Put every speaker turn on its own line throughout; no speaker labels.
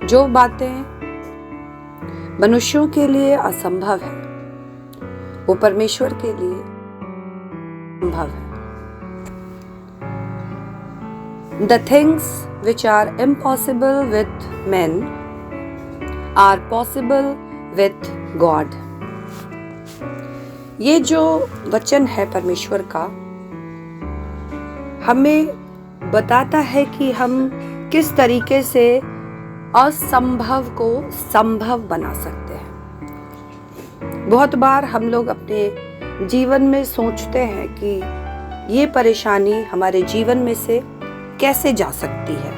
जो बातें मनुष्यों के लिए असंभव है वो परमेश्वर के लिए संभव है। The things which are impossible with men are possible with God. ये जो वचन है परमेश्वर का हमें बताता है कि हम किस तरीके से असंभव को संभव बना सकते हैं। बहुत बार हम लोग अपने जीवन में सोचते हैं कि ये परेशानी हमारे जीवन में से कैसे जा सकती है।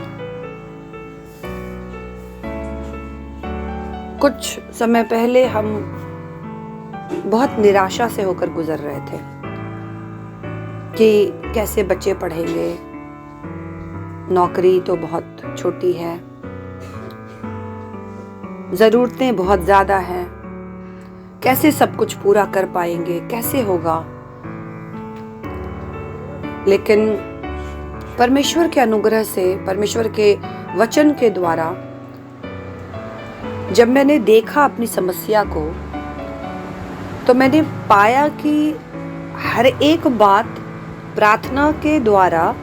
कुछ समय पहले हम बहुत निराशा से होकर गुजर रहे थे कि कैसे बच्चे पढ़ेंगे, नौकरी तो बहुत छोटी है, जरूरतें बहुत ज्यादा हैं, कैसे सब कुछ पूरा कर पाएंगे, कैसे होगा। लेकिन परमेश्वर के अनुग्रह से, परमेश्वर के वचन के द्वारा जब मैंने देखा अपनी समस्या को, तो मैंने पाया कि हर एक बात प्रार्थना के द्वारा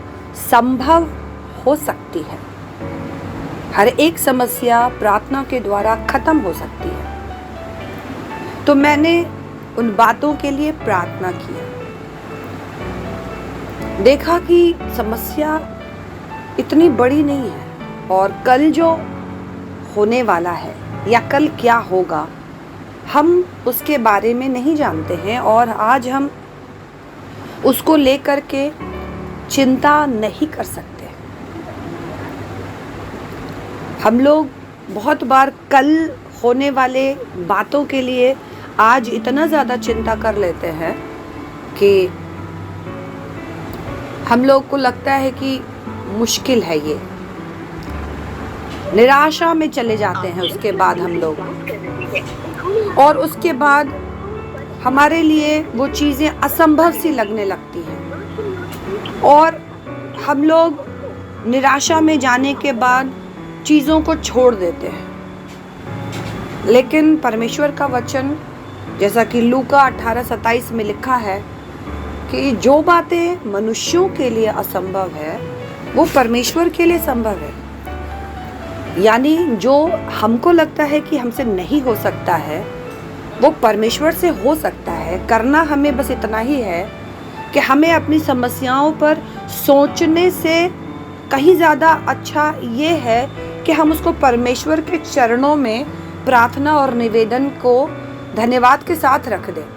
संभव हो सकती है। हर एक समस्या प्रार्थना के द्वारा खत्म हो सकती है। तो मैंने उन बातों के लिए प्रार्थना की, देखा कि समस्या इतनी बड़ी नहीं है और कल जो होने वाला है या कल क्या होगा हम उसके बारे में नहीं जानते हैं और आज हम उसको लेकर के चिंता नहीं कर सकते। हम लोग बहुत बार कल होने वाले बातों के लिए आज इतना ज़्यादा चिंता कर लेते हैं कि हम लोग को लगता है कि मुश्किल है ये, निराशा में चले जाते हैं उसके बाद हम लोग, और उसके बाद हमारे लिए वो चीज़ें असंभव सी लगने लगती हैं और हम लोग निराशा में जाने के बाद चीज़ों को छोड़ देते हैं। लेकिन परमेश्वर का वचन जैसा कि लूका 18:27 में लिखा है कि जो बातें मनुष्यों के लिए असंभव है वो परमेश्वर के लिए संभव है। यानी जो हमको लगता है कि हमसे नहीं हो सकता है वो परमेश्वर से हो सकता है। करना हमें बस इतना ही है कि हमें अपनी समस्याओं पर सोचने से कहीं ज़्यादा अच्छा ये है कि हम उसको परमेश्वर के चरणों में प्रार्थना और निवेदन को धन्यवाद के साथ रख दें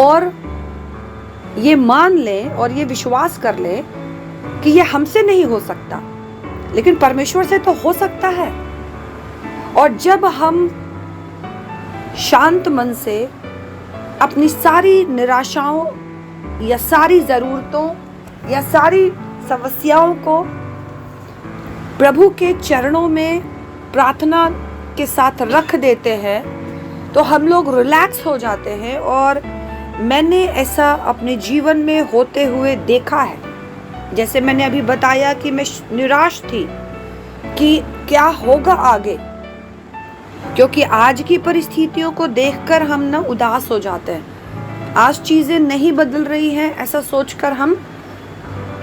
और ये मान लें और ये विश्वास कर लें कि ये हमसे नहीं हो सकता लेकिन परमेश्वर से तो हो सकता है। और जब हम शांत मन से अपनी सारी निराशाओं या सारी ज़रूरतों या सारी समस्याओं को प्रभु के चरणों में प्रार्थना के साथ रख देते हैं तो हम लोग रिलैक्स हो जाते हैं। और मैंने ऐसा अपने जीवन में होते हुए देखा है। जैसे मैंने अभी बताया कि मैं निराश थी कि क्या होगा आगे, क्योंकि आज की परिस्थितियों को देखकर हम ना उदास हो जाते हैं। आज चीज़ें नहीं बदल रही हैं ऐसा सोचकर हम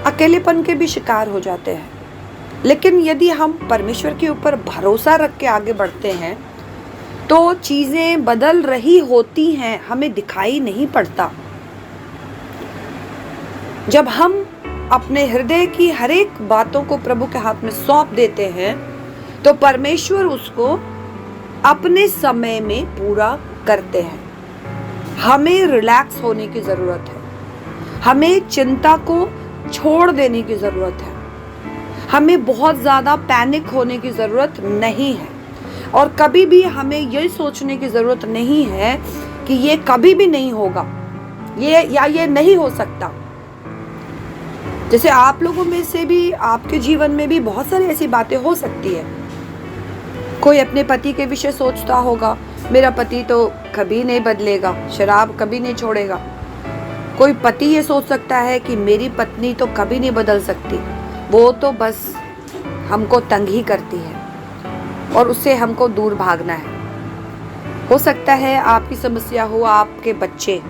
अकेलेपन के भी शिकार हो जाते हैं। लेकिन यदि हम परमेश्वर के ऊपर भरोसा रख के आगे बढ़ते हैं तो चीज़ें बदल रही होती हैं, हमें दिखाई नहीं पड़ता। जब हम अपने हृदय की हर एक बातों को प्रभु के हाथ में सौंप देते हैं तो परमेश्वर उसको अपने समय में पूरा करते हैं। हमें रिलैक्स होने की ज़रूरत है, हमें चिंता को छोड़ देने की ज़रूरत है, हमें बहुत ज़्यादा पैनिक होने की ज़रूरत नहीं है और कभी भी हमें यही सोचने की ज़रूरत नहीं है कि ये कभी भी नहीं होगा, ये नहीं हो सकता। जैसे आप लोगों में से भी, आपके जीवन में भी बहुत सारी ऐसी बातें हो सकती है। कोई अपने पति के विषय सोचता होगा, मेरा पति तो कभी नहीं बदलेगा, शराब कभी नहीं छोड़ेगा। कोई पति ये सोच सकता है कि मेरी पत्नी तो कभी नहीं बदल सकती, वो तो बस हमको तंग ही करती है। और उससे हमको दूर भागना है। हो सकता है आपकी समस्या हो आपके बच्चे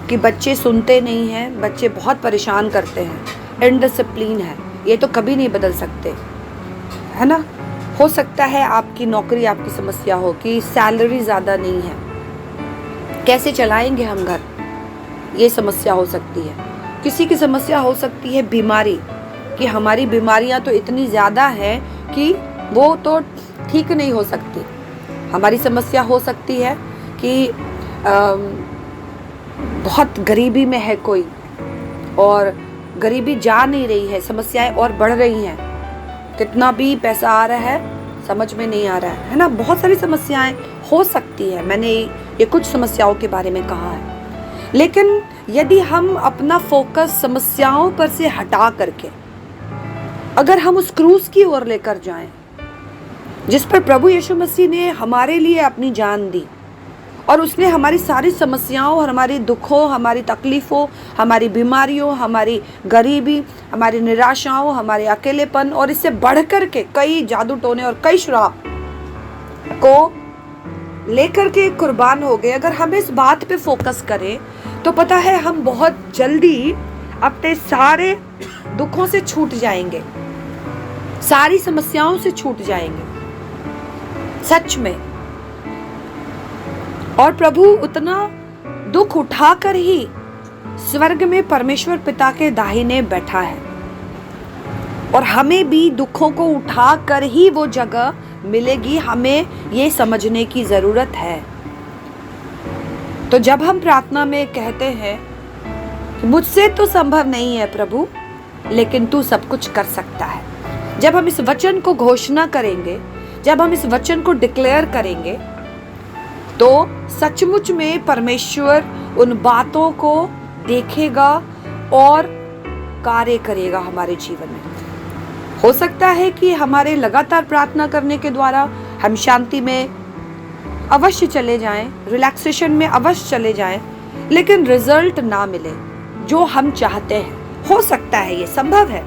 कि बच्चे सुनते नहीं हैं, बच्चे बहुत परेशान करते हैं, इनडिसिप्लिन है, ये तो कभी नहीं बदल सकते, है ना। हो सकता है आपकी नौकरी आपकी समस्या हो कि सैलरी ज़्यादा नहीं है, कैसे चलाएंगे हम घर, ये समस्या हो सकती है। किसी की समस्या हो सकती है बीमारी, कि हमारी बीमारियां तो इतनी ज़्यादा है कि वो तो ठीक नहीं हो सकती। हमारी समस्या हो सकती है कि बहुत गरीबी में है कोई और गरीबी जा नहीं रही है, समस्याएं और बढ़ रही हैं, कितना भी पैसा आ रहा है समझ में नहीं आ रहा है ना। बहुत सारी समस्याएं हो सकती है, मैंने ये कुछ समस्याओं के बारे में कहा है। लेकिन यदि हम अपना फोकस समस्याओं पर से हटा करके अगर हम उस क्रूज की ओर लेकर जाएं जिस पर प्रभु यीशु मसीह ने हमारे लिए अपनी जान दी और उसने हमारी सारी समस्याओं और हमारी दुखों, हमारी तकलीफ़ों, हमारी बीमारियों, हमारी गरीबी, हमारी निराशाओं, हमारे अकेलेपन और इससे बढ़कर के कई जादू टोने और कई श्राप को लेकर के कुर्बान हो गए। अगर हम इस बात पे फोकस करें तो पता है हम बहुत जल्दी अपने सारे दुखों से छूट जाएंगे, सारी समस्याओं से छूट जाएंगे सच में। और प्रभु उतना दुख उठाकर ही स्वर्ग में परमेश्वर पिता के दाहिने बैठा है और हमें भी दुखों को उठाकर ही वो जगह मिलेगी, हमें ये समझने की जरूरत है। तो जब हम प्रार्थना में कहते हैं कि मुझसे तो संभव नहीं है प्रभु, लेकिन तू सब कुछ कर सकता है, जब हम इस वचन को घोषणा करेंगे, जब हम इस वचन को डिक्लेयर करेंगे, तो सचमुच में परमेश्वर उन बातों को देखेगा और कार्य करेगा हमारे जीवन में। हो सकता है कि हमारे लगातार प्रार्थना करने के द्वारा हम शांति में अवश्य चले जाएं, रिलैक्सेशन में अवश्य चले जाएं, लेकिन रिजल्ट ना मिले जो हम चाहते हैं। हो सकता है, ये संभव है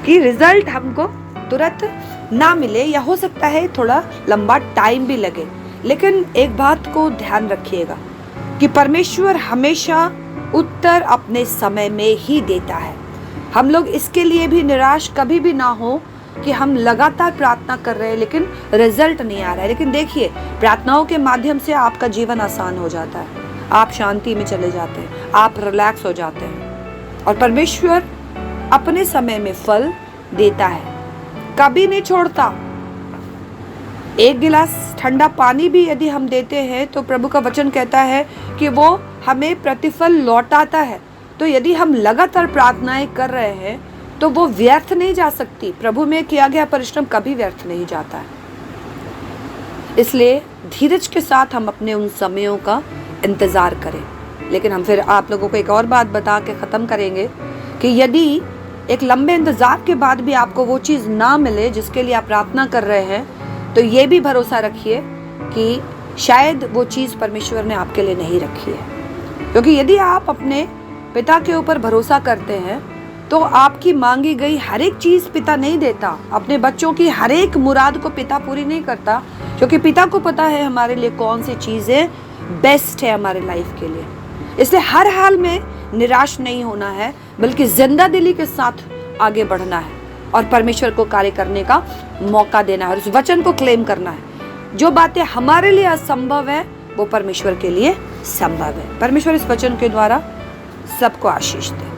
कि रिजल्ट हमको तुरंत ना मिले, या हो सकता है थोड़ा लंबा टाइम भी लगे। लेकिन एक बात को ध्यान रखिएगा कि परमेश्वर हमेशा उत्तर अपने समय में ही देता है। हम लोग इसके लिए भी निराश कभी भी ना हो कि हम लगातार प्रार्थना कर रहे हैं लेकिन रिजल्ट नहीं आ रहा है। लेकिन देखिए, प्रार्थनाओं के माध्यम से आपका जीवन आसान हो जाता है, आप शांति में चले जाते हैं, आप रिलैक्स हो जाते हैं और परमेश्वर अपने समय में फल देता है, कभी नहीं छोड़ता। एक गिलास ठंडा पानी भी यदि हम देते हैं तो प्रभु का वचन कहता है कि वो हमें प्रतिफल लौटाता है। तो यदि हम लगातार प्रार्थनाएं कर रहे हैं तो वो व्यर्थ नहीं जा सकती। प्रभु में किया गया परिश्रम कभी व्यर्थ नहीं जाता है। इसलिए धीरज के साथ हम अपने उन समयों का इंतजार करें। लेकिन हम फिर आप लोगों को एक और बात बता के ख़त्म करेंगे कि यदि एक लंबे इंतजार के बाद भी आपको वो चीज़ ना मिले जिसके लिए आप प्रार्थना कर रहे हैं, तो ये भी भरोसा रखिए कि शायद वो चीज़ परमेश्वर ने आपके लिए नहीं रखी है। क्योंकि यदि आप अपने पिता के ऊपर भरोसा करते हैं तो आपकी मांगी गई हर एक चीज़ पिता नहीं देता। अपने बच्चों की हर एक मुराद को पिता पूरी नहीं करता, क्योंकि पिता को पता है हमारे लिए कौन सी चीज़ें बेस्ट है हमारे लाइफ के लिए। इसलिए हर हाल में निराश नहीं होना है, बल्कि जिंदा दिली के साथ आगे बढ़ना है और परमेश्वर को कार्य करने का मौका देना है और उस वचन को क्लेम करना है। जो बातें हमारे लिए असंभव है वो परमेश्वर के लिए संभव है। परमेश्वर इस वचन के द्वारा सबको आशीष दे।